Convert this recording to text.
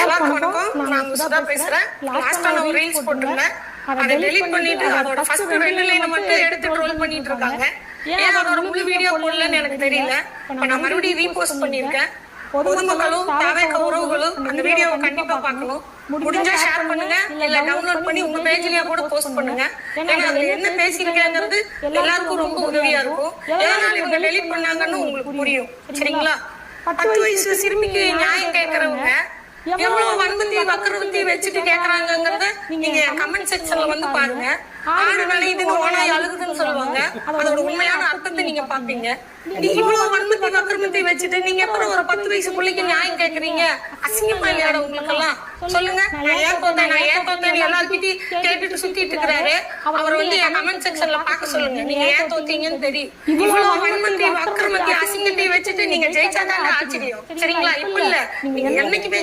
எல்லாருக்கும் வணக்கம். நான் சுதா பேசுறேன். லாஸ்டா நான் ஒரு ரீல்ஸ் போட்டிருந்தேன். அதை டெலீட் பண்ணிட்டு அதோட ஃபர்ஸ்ட் 2 லைனை மட்டும் எடுத்து ட்ரோல் பண்ணிட்டு இருக்காங்க. ஏன் அதோட முழு வீடியோ போடலன்னு எனக்கு தெரியல. இப்ப நான் மறுபடியும் ரீபோஸ்ட் பண்ணிருக்கேன். பொதுமக்களும் தாவேக உறவுகளும் அந்த வீடியோவை கண்டிப்பா பார்க்கணும். முடிஞ்சா ஷேர் பண்ணுங்க, இல்ல டவுன்லோட் பண்ணி உங்க பேஜ்லயே கூட போஸ்ட் பண்ணுங்க. ஏன்னா அதுல என்ன பேசியிருக்காங்கிறது எல்லாருக்கும் ரொம்ப உதவியா இருக்கும். எதனால இவங்க டெலீட் பண்ணாங்கன்னு உங்களுக்கு புரியும். சரிங்களா? 10 வயசு சிறுமிக்கு நியாயம் கேட்கறவங்க எவ்வளவு வன்பத்தி வக்கரவத்தி வச்சுட்டு கேக்குறாங்கிறத நீங்க கமெண்ட் செக்ஷன்ல வந்து பாருங்க. ஆடு நலையுதுன்னு ஓனாய் அழுகுதுன்னு சொல்லுவாங்க. அதோட உண்மையான அர்த்தத்தை நீங்க பாப்பீங்க. இவ்வளவு வன்பத்தி வக்கரவத்தி வச்சுட்டு நீங்க அப்புறம் ஒரு 10 வயசு பிள்ளைக்கு நியாயம் கேக்குறீங்க. அசிங்கமா இல்லையாட உங்களுக்கு எல்லாம்? சொல்லுங்க. நான் ஏன் தோத்தேன் எல்லார்கிட்டயும் கேட்டுட்டு சுத்திட்டு இருக்கிறாரு. அவர் வந்து என் கமெண்ட் செக்ஷன்ல பாக்க சொல்லுங்க. நீங்க ஏன் தோத்தீங்கன்னு தெரியும். இவ்வளவு வன்மத்தி வக்கரமத்தி அசிங்கத்தை வச்சுட்டு நீங்க ஜெயிச்சாதான் ஆச்சரியம். சரிங்களா? இப்ப இல்ல, நீங்க என்னைக்குமே